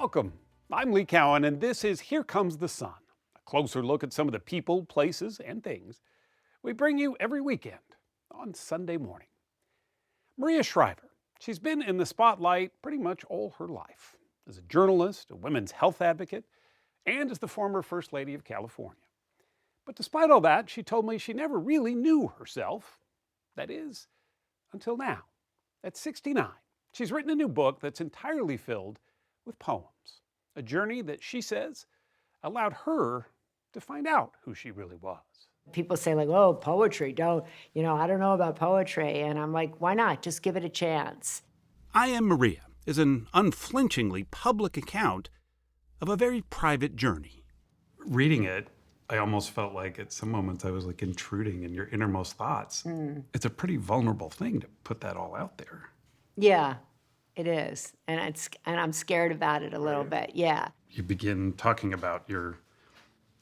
Welcome. I'm Lee Cowan, and this is Here Comes the Sun, a closer look at some of the people, places, and things we bring you every weekend on Sunday morning. Maria Shriver. She's been in the spotlight pretty much all her life as a journalist, a women's health advocate, and as the former First Lady of California. But despite all that, she told me she never really knew herself. That is, until now. At 69, she's written a new book that's entirely filled with poems, a journey that she says allowed her to find out who she really was. People say like, oh, poetry, I don't know about poetry. And I'm like, why not? Just give it a chance. I Am Maria is an unflinchingly public account of a very private journey. Reading it, I almost felt like at some moments I was like intruding in your innermost thoughts. It's a pretty vulnerable thing to put that all out there. Yeah, it is. And I'm scared about it a little bit. Yeah. You begin talking about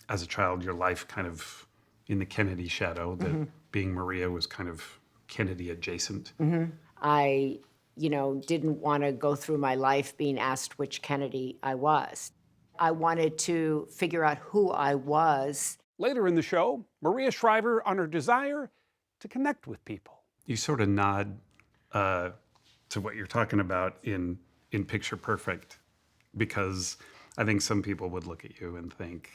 as a child, your life kind of in the Kennedy shadow, that being Maria was kind of Kennedy adjacent. I, didn't want to go through my life being asked which Kennedy I was. I wanted to figure out who I was. Later in the show, Maria Shriver on her desire to connect with people. You sort of nod to what you're talking about in Picture Perfect, because I think some people would look at you and think,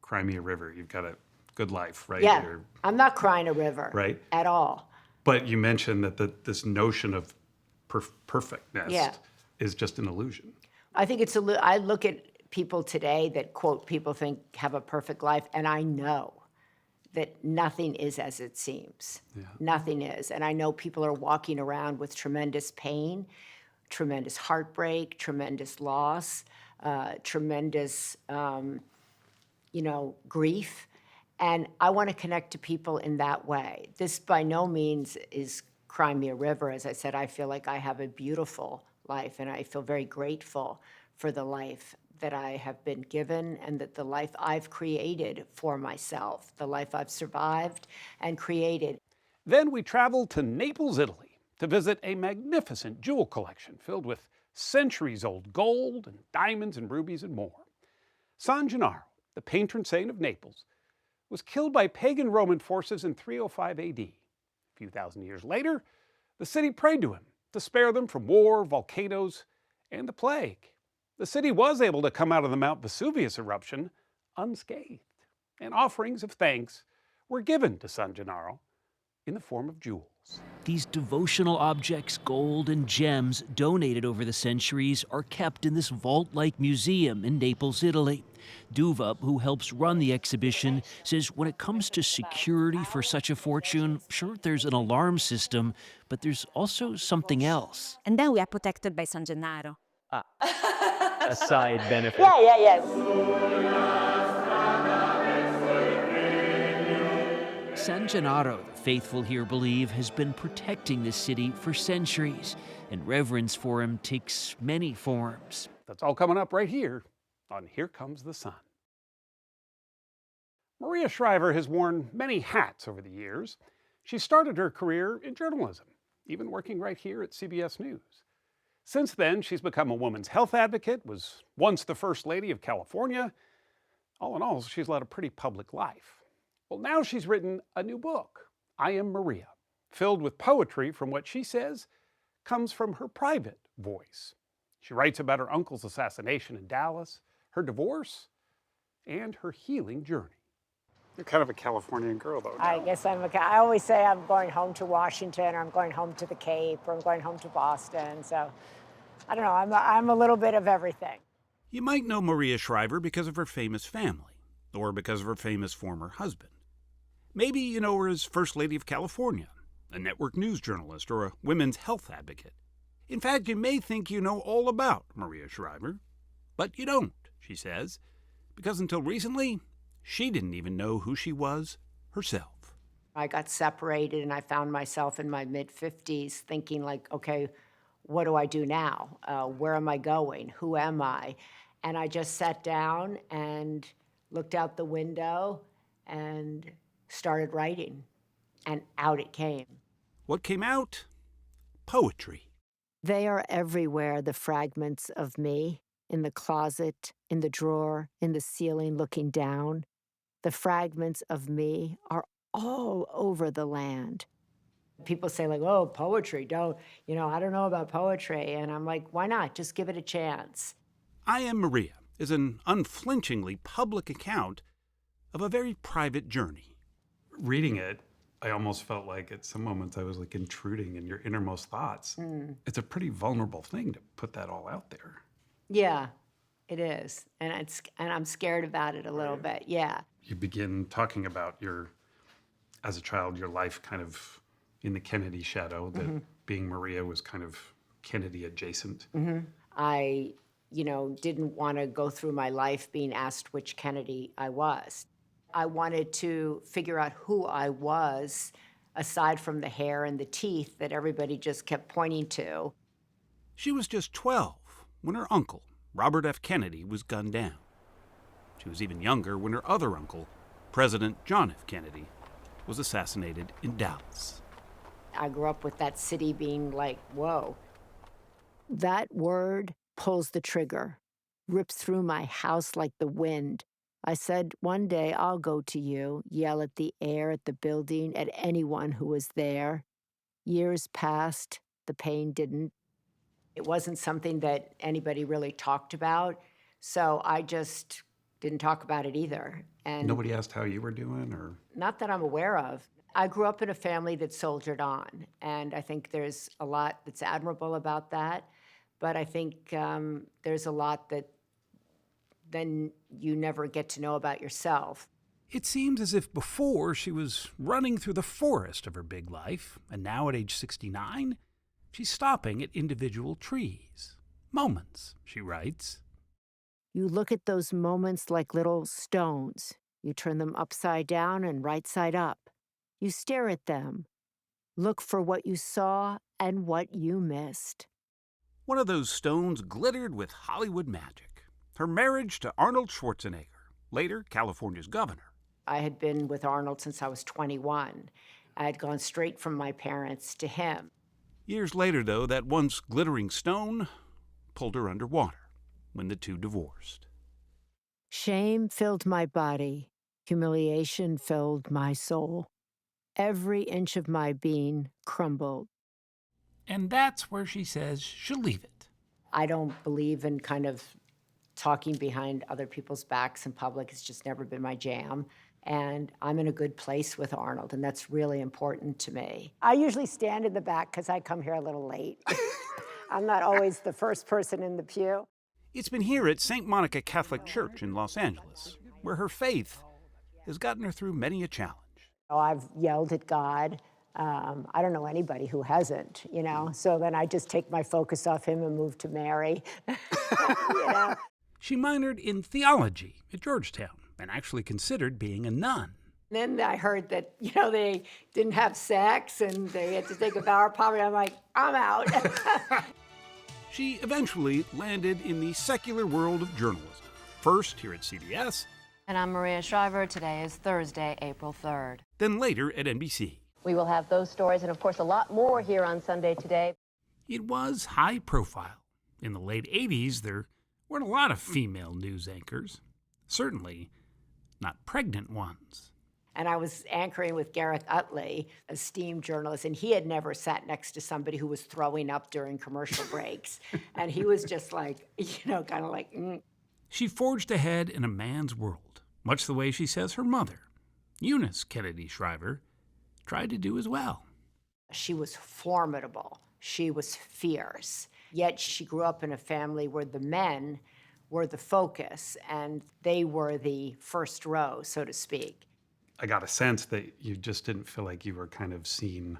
cry me a river, you've got a good life, right? Yeah, I'm not crying a river, right? At all. But you mentioned that this notion of perfectness is just an illusion. I think I look at people today that, quote, people think have a perfect life, and I know that nothing is as it seems. Yeah. Nothing is. And I know people are walking around with tremendous pain, tremendous heartbreak, tremendous loss, tremendous, grief. And I want to connect to people in that way. This by no means is cry me a river. As I said, I feel like I have a beautiful life, and I feel very grateful for the life that I have been given and that the life I've created for myself, the life I've survived and created. Then we traveled to Naples, Italy, to visit a magnificent jewel collection filled with centuries-old gold and diamonds and rubies and more. San Gennaro, the patron saint of Naples, was killed by pagan Roman forces in 305 AD. A few thousand years later, the city prayed to him to spare them from war, volcanoes, and the plague. The city was able to come out of the Mount Vesuvius eruption unscathed, and offerings of thanks were given to San Gennaro in the form of jewels. These devotional objects, gold and gems donated over the centuries, are kept in this vault-like museum in Naples, Italy. Duva, who helps run the exhibition, says when it comes to security for such a fortune, sure, there's an alarm system, but there's also something else. And then we are protected by San Gennaro. A side benefit. Yeah. San Gennaro, the faithful here believe, has been protecting the city for centuries, and reverence for him takes many forms. That's all coming up right here on Here Comes the Sun. Maria Shriver has worn many hats over the years. She started her career in journalism, even working right here at CBS News. Since then, she's become a women's health advocate, was once the First Lady of California. All in all, she's led a pretty public life. Well, now she's written a new book, I Am Maria, filled with poetry from what she says comes from her private voice. She writes about her uncle's assassination in Dallas, her divorce, and her healing journey. You're kind of a Californian girl, though. I guess I always say I'm going home to Washington, or I'm going home to the Cape, or I'm going home to Boston. So I don't know, I'm a little bit of everything. You might know Maria Shriver because of her famous family, or because of her famous former husband. Maybe you know her as First Lady of California, a network news journalist, or a women's health advocate. In fact, you may think you know all about Maria Shriver, but you don't, she says, because until recently, she didn't even know who she was herself. I got separated and I found myself in my mid-50s thinking like, okay, what do I do now? Where am I going? Who am I? And I just sat down and looked out the window and started writing. And out it came. What came out? Poetry. They are everywhere, the fragments of me. in the closet, in the drawer, in the ceiling looking down. The fragments of me are all over the land. People say, like, oh, poetry, I don't know about poetry. And I'm like, why not? Just give it a chance. I Am Maria is an unflinchingly public account of a very private journey. Reading it, I almost felt like at some moments I was like intruding in your innermost thoughts. It's a pretty vulnerable thing to put that all out there. Yeah, it is. And I'm scared about it a little bit. Yeah. You begin talking about as a child, your life kind of in the Kennedy shadow, that being Maria was kind of Kennedy adjacent. I, didn't want to go through my life being asked which Kennedy I was. I wanted to figure out who I was, aside from the hair and the teeth that everybody just kept pointing to. She was just 12 when her uncle, Robert F. Kennedy, was gunned down. She was even younger when her other uncle, President John F. Kennedy, was assassinated in Dallas. I grew up with that city being like, whoa. That word pulls the trigger, rips through my house like the wind. I said, one day I'll go to you, yell at the air, at the building, at anyone who was there. Years passed, the pain didn't. It wasn't something that anybody really talked about, so I just didn't talk about it either. And Nobody asked how you were doing, or? not that I'm aware of. I grew up in a family that soldiered on, and I think there's a lot that's admirable about that. But I think there's a lot that then you never get to know about yourself. It seems as if before she was running through the forest of her big life, and now at age 69, she's stopping at individual trees. Moments, she writes. You look at those moments like little stones. You turn them upside down and right side up. You stare at them. Look for what you saw and what you missed. One of those stones glittered with Hollywood magic. Her marriage to Arnold Schwarzenegger, later California's governor. I had been with Arnold since I was 21. I had gone straight from my parents to him. Years later, though, that once glittering stone pulled her underwater when the two divorced. Shame filled my body. Humiliation filled my soul. Every inch of my being crumbled. And that's where she says she'll leave it. I don't believe in kind of talking behind other people's backs in public. It's just never been my jam. And I'm in a good place with Arnold, and that's really important to me. I usually stand in the back because I come here a little late. I'm not always the first person in the pew. It's been here at St. Monica Catholic Church in Los Angeles, where her faith has gotten her through many a challenge. Oh, I've yelled at God. I don't know anybody who hasn't, So then I just take my focus off him and move to Mary. She minored in theology at Georgetown and actually considered being a nun. Then I heard that, they didn't have sex and they had to take a vow of poverty. I'm like, I'm out. She eventually landed in the secular world of journalism, first here at CBS. And I'm Maria Shriver. Today is Thursday, April 3rd. Then later at NBC. We will have those stories and, of course, a lot more here on Sunday Today. It was high profile. In the late 80s, there weren't a lot of female news anchors. Certainly not pregnant ones. And I was anchoring with Gareth Utley, a esteemed journalist, and he had never sat next to somebody who was throwing up during commercial breaks. And he was just like, kind of like, She forged ahead in a man's world, much the way she says her mother, Eunice Kennedy Shriver, tried to do as well. She was formidable. She was fierce. Yet she grew up in a family where the men were the focus and they were the first row, so to speak. I got a sense that you just didn't feel like you were kind of seen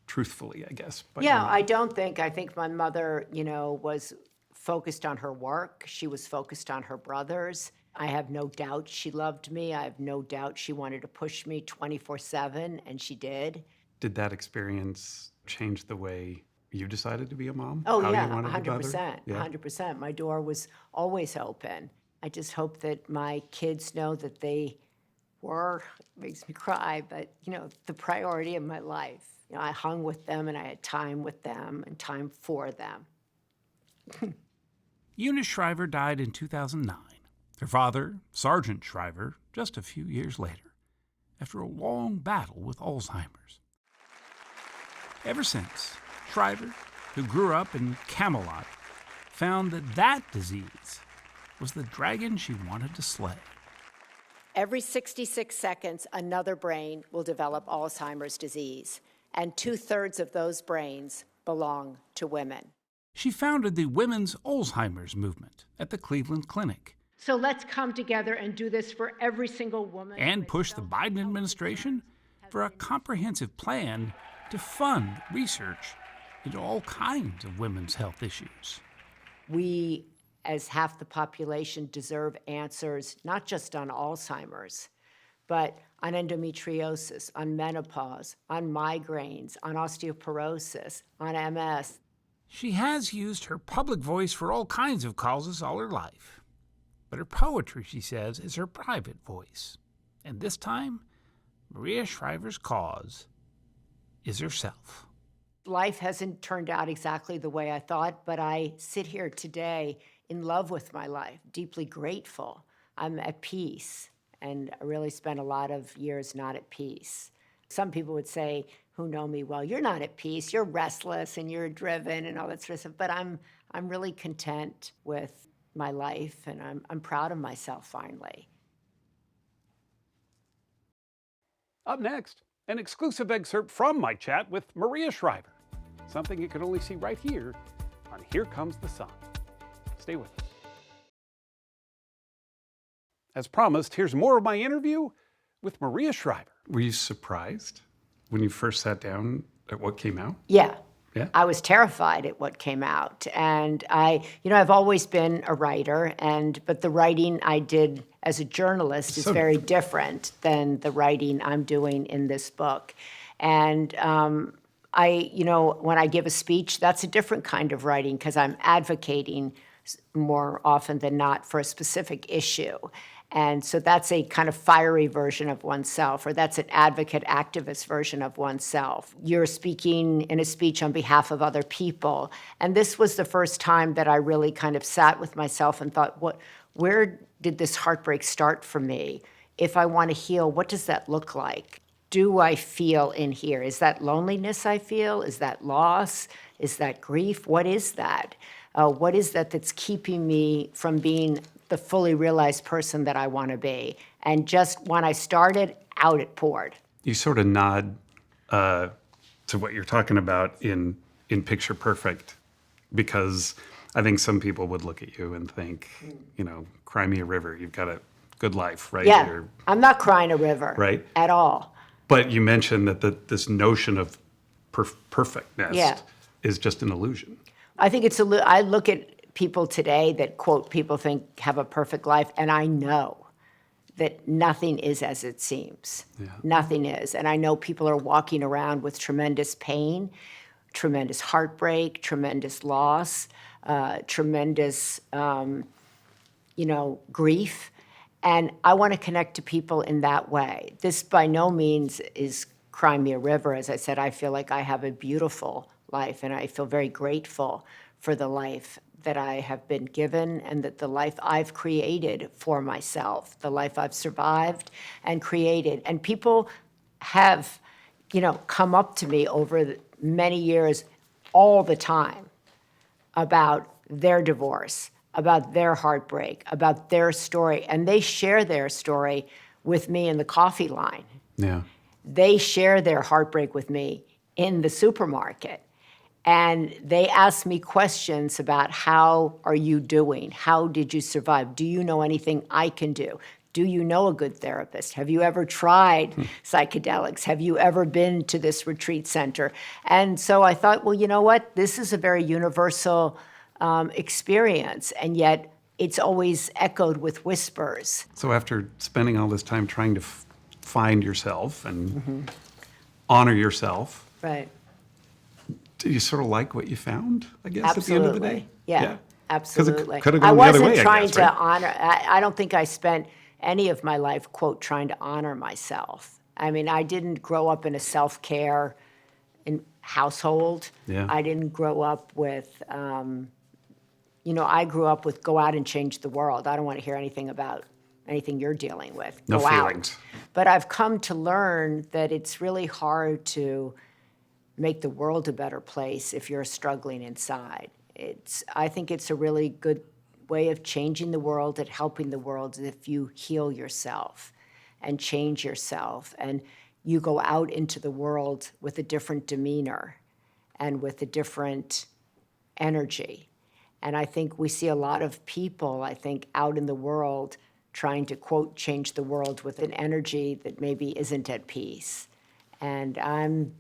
truthfully, I guess. Yeah, I think my mother, was focused on her work. She was focused on her brothers. I have no doubt she loved me. I have no doubt she wanted to push me 24/7, and she did. Did that experience change the way you decided to be a mom? Oh, How yeah, you wanted to mother? 100%. Yeah. 100%. My door was always open. I just hope that my kids know that they were, makes me cry, but, the priority of my life. I hung with them, and I had time with them and time for them. Eunice Shriver died in 2009. Her father, Sergeant Shriver, just a few years later, after a long battle with Alzheimer's. Ever since, Shriver, who grew up in Camelot, found that disease was the dragon she wanted to slay. Every 66 seconds, another brain will develop Alzheimer's disease, and 2/3 of those brains belong to women. She founded the Women's Alzheimer's Movement at the Cleveland Clinic So let's come together and do this for every single woman. and pushed the Biden administration for a comprehensive plan to fund research into all kinds of women's health issues. We, as half the population, deserve answers not just on Alzheimer's, but on endometriosis, on menopause, on migraines, on osteoporosis, on MS. She has used her public voice for all kinds of causes all her life. But her poetry, she says, is her private voice. And this time, Maria Shriver's cause is herself. Life hasn't turned out exactly the way I thought, but I sit here today in love with my life, deeply grateful. I'm at peace, and I really spent a lot of years not at peace. Some people would say, who know me well, you're not at peace, you're restless and you're driven and all that sort of stuff, but I'm really content with my life, and I'm proud of myself finally. Up next, an exclusive excerpt from my chat with Maria Shriver, something you can only see right here on Here Comes the Sun. Stay with us. As promised, here's more of my interview with Maria Shriver. Were you surprised when you first sat down at what came out? Yeah. Yeah? I was terrified at what came out. And I've always been a writer, but the writing I did as a journalist is very different than the writing I'm doing in this book. And when I give a speech, that's a different kind of writing because I'm advocating more often than not for a specific issue. And so that's a kind of fiery version of oneself, or that's an advocate activist version of oneself. You're speaking in a speech on behalf of other people. And this was the first time that I really kind of sat with myself and thought, where did this heartbreak start for me? If I want to heal, what does that look like? Do I feel in here? Is that loneliness I feel? Is that loss? Is that grief? What is that? What is that that's keeping me from being the fully realized person that I want to be? And just when I started, out it poured. You sort of nod to what you're talking about in Picture Perfect, because I think some people would look at you and think, cry me a river. You've got a good life, right? Yeah, I'm not crying a river, right? At all. But you mentioned that this notion of perfectness is just an illusion. I think I look at people today that, quote, people think have a perfect life, and I know that nothing is as it seems. Yeah. Nothing is. And I know people are walking around with tremendous pain, tremendous heartbreak, tremendous loss, tremendous, grief. And I want to connect to people in that way. This by no means is cry me a river. As I said, I feel like I have a beautiful life, and I feel very grateful for the life that I have been given and that the life I've created for myself, the life I've survived and created. And people have, come up to me over many years all the time about their divorce, about their heartbreak, about their story, and they share their story with me in the coffee line. Yeah. They share their heartbreak with me in the supermarket. And they ask me questions about, how are you doing? How did you survive? Do you know anything I can do? Do you know a good therapist? Have you ever tried psychedelics? Have you ever been to this retreat center? And so I thought, well, you know what? This is a very universal experience, and yet it's always echoed with whispers. So after spending all this time trying to find yourself and honor yourself, right? Do you sort of like what you found, I guess, Absolutely. At the end of the day? Yeah. Absolutely. Could have gone the other way, trying I guess, right? to honor, I don't think I spent any of my life, quote, trying to honor myself. I mean, I didn't grow up in a self-care household. Yeah. I didn't grow up with, You know, I grew up with go out and change the world. I don't want to hear anything about anything you're dealing with. No Go feelings. out. But I've come to learn that it's really hard to make the world a better place if you're struggling inside. I think it's a really good way of changing the world and helping the world if you heal yourself and change yourself and you go out into the world with a different demeanor and with a different energy. And I think we see a lot of people, I think, out in the world trying to, quote, change the world with an energy that maybe isn't at peace. And I'm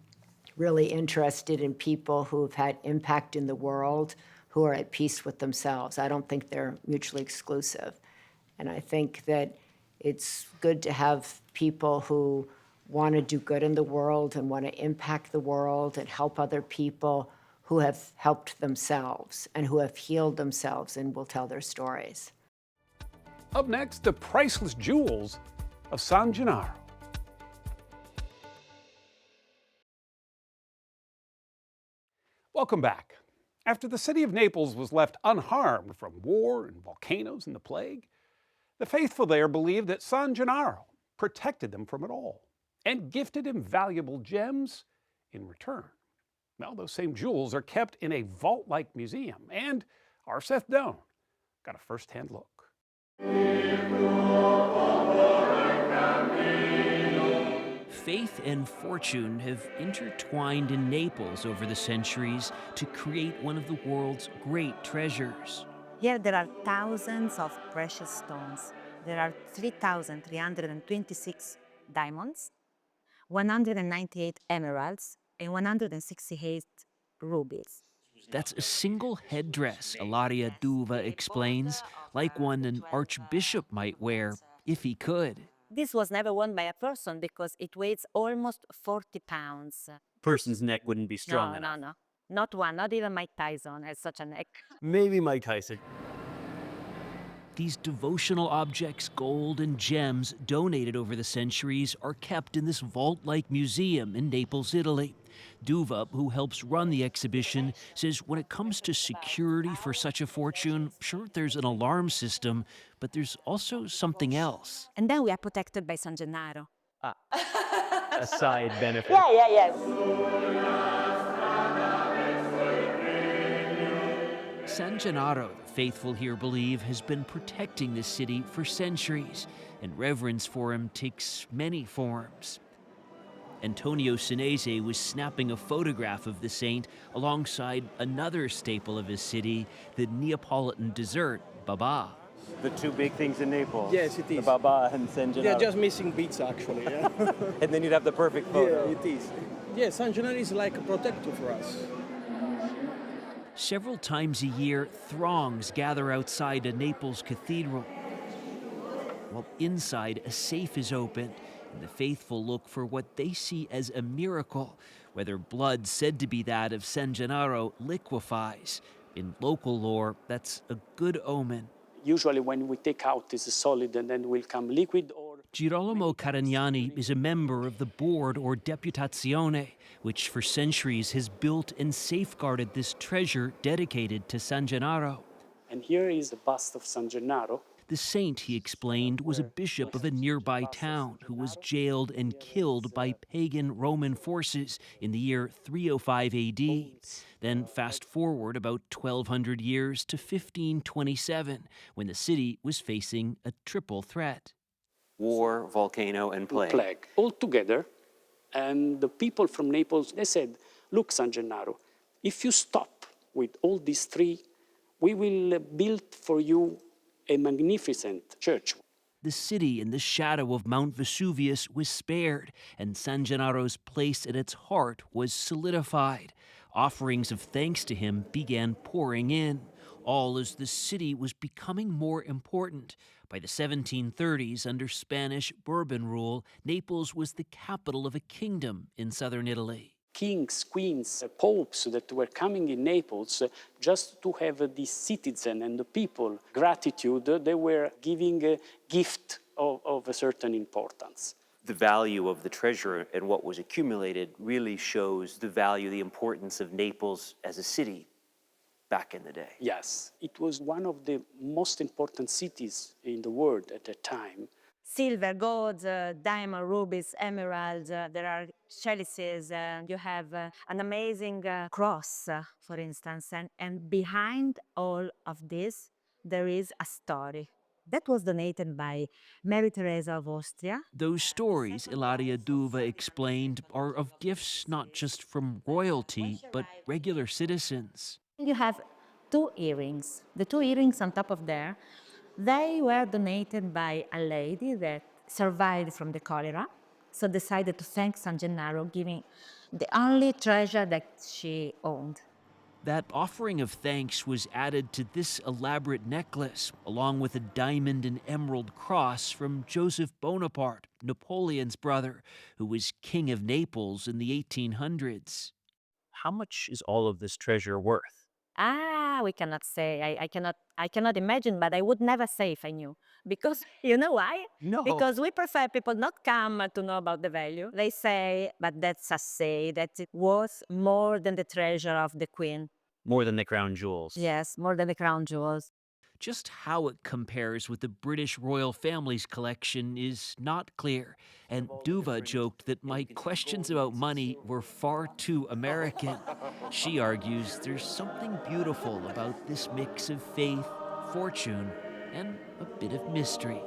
really interested in people who've had impact in the world who are at peace with themselves. I don't think they're mutually exclusive. And I think that it's good to have people who want to do good in the world and want to impact the world and help other people who have helped themselves and who have healed themselves and will tell their stories. Up next, the priceless jewels of San Gennaro. Welcome back. After the city of Naples was left unharmed from war and volcanoes and the plague, the faithful there believed that San Gennaro protected them from it all and gifted him valuable gems in return. Well, those same jewels are kept in a vault-like museum, and our Seth Doan got a first-hand look. Faith and fortune have intertwined in Naples over the centuries to create one of the world's great treasures. Here there are thousands of precious stones. There are 3,326 diamonds, 198 emeralds, and 168 rubies. That's a single headdress, Ilaria Duva explains, like one an archbishop might wear, if he could. This was never worn by a person because it weighs almost 40 pounds. Person's neck wouldn't be strong No, enough. no, no. Not one, not even Mike Tyson has such a neck. Maybe Mike Tyson. These devotional objects, gold and gems donated over the centuries, are kept in this vault-like museum in Naples, Italy. Duva, who helps run the exhibition, says when it comes to security for such a fortune, sure, there's an alarm system, but there's also something else. And then we are protected by San Gennaro. A side benefit. Yeah. San Gennaro, the faithful here believe, has been protecting this city for centuries, and reverence for him takes many forms. Antonio Sinese was snapping a photograph of the saint alongside another staple of his city, the Neapolitan dessert, baba. The two big things in Naples. Yes, it is. The baba and San Gennaro. They're just missing pizza, actually. Yeah, And then you'd have the perfect photo. yeah, it is. Yeah, San Gennaro is like a protector for us. Several times a year, throngs gather outside a Naples cathedral. While inside, a safe is opened, and the faithful look for what they see as a miracle, whether blood said to be that of San Gennaro liquefies. In local lore, that's a good omen. Usually when we take out this solid and then will come liquid or... Girolamo Caragnani is a member of the board or Deputazione, which for centuries has built and safeguarded this treasure dedicated to San Gennaro. And here is a bust of San Gennaro. The saint, he explained, was a bishop of a nearby town who was jailed and killed by pagan Roman forces in the year 305 AD. Then fast forward about 1,200 years to 1527, when the city was facing a triple threat. War, volcano, and plague. All together. And the people from Naples, they said, look, San Gennaro, if you stop with all these three, we will build for you a magnificent church. The city in the shadow of Mount Vesuvius was spared, and San Gennaro's place at its heart was solidified. Offerings of thanks to him began pouring in, all as the city was becoming more important. By the 1730s, under Spanish Bourbon rule, Naples was the capital of a kingdom in southern Italy. Kings, queens, popes that were coming in Naples just to have the citizen and the people gratitude, they were giving a gift of a certain importance. The value of the treasure and what was accumulated really shows the value, the importance of Naples as a city back in the day. Yes, it was one of the most important cities in the world at that time. Silver, gold, diamond, rubies, emeralds, there are chalices, you have an amazing cross, for instance, and behind all of this, there is a story. That was donated by Mary Teresa of Austria. Those stories, Ilaria Duva explained, are of gifts not just from royalty, but regular citizens. You have two earrings. The two earrings on top of there, they were donated by a lady that survived from the cholera, so decided to thank San Gennaro, giving the only treasure that she owned. That offering of thanks was added to this elaborate necklace, along with a diamond and emerald cross from Joseph Bonaparte, Napoleon's brother, who was king of Naples in the 1800s. How much is all of this treasure worth? We cannot say. I cannot imagine, but I would never say if I knew. Because, you know why? No. Because we prefer people not come to know about the value. They say, but that's a say, that it was more than the treasure of the queen. More than the crown jewels. Yes, more than the crown jewels. Just how it compares with the British royal family's collection is not clear, and Duva joked that my questions about money were far too American. She argues there's something beautiful about this mix of faith, fortune, and a bit of mystery.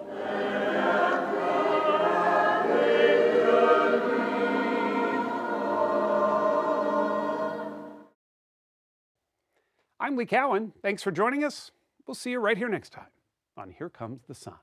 I'm Lee Cowan. Thanks for joining us. We'll see you right here next time on Here Comes the Sun.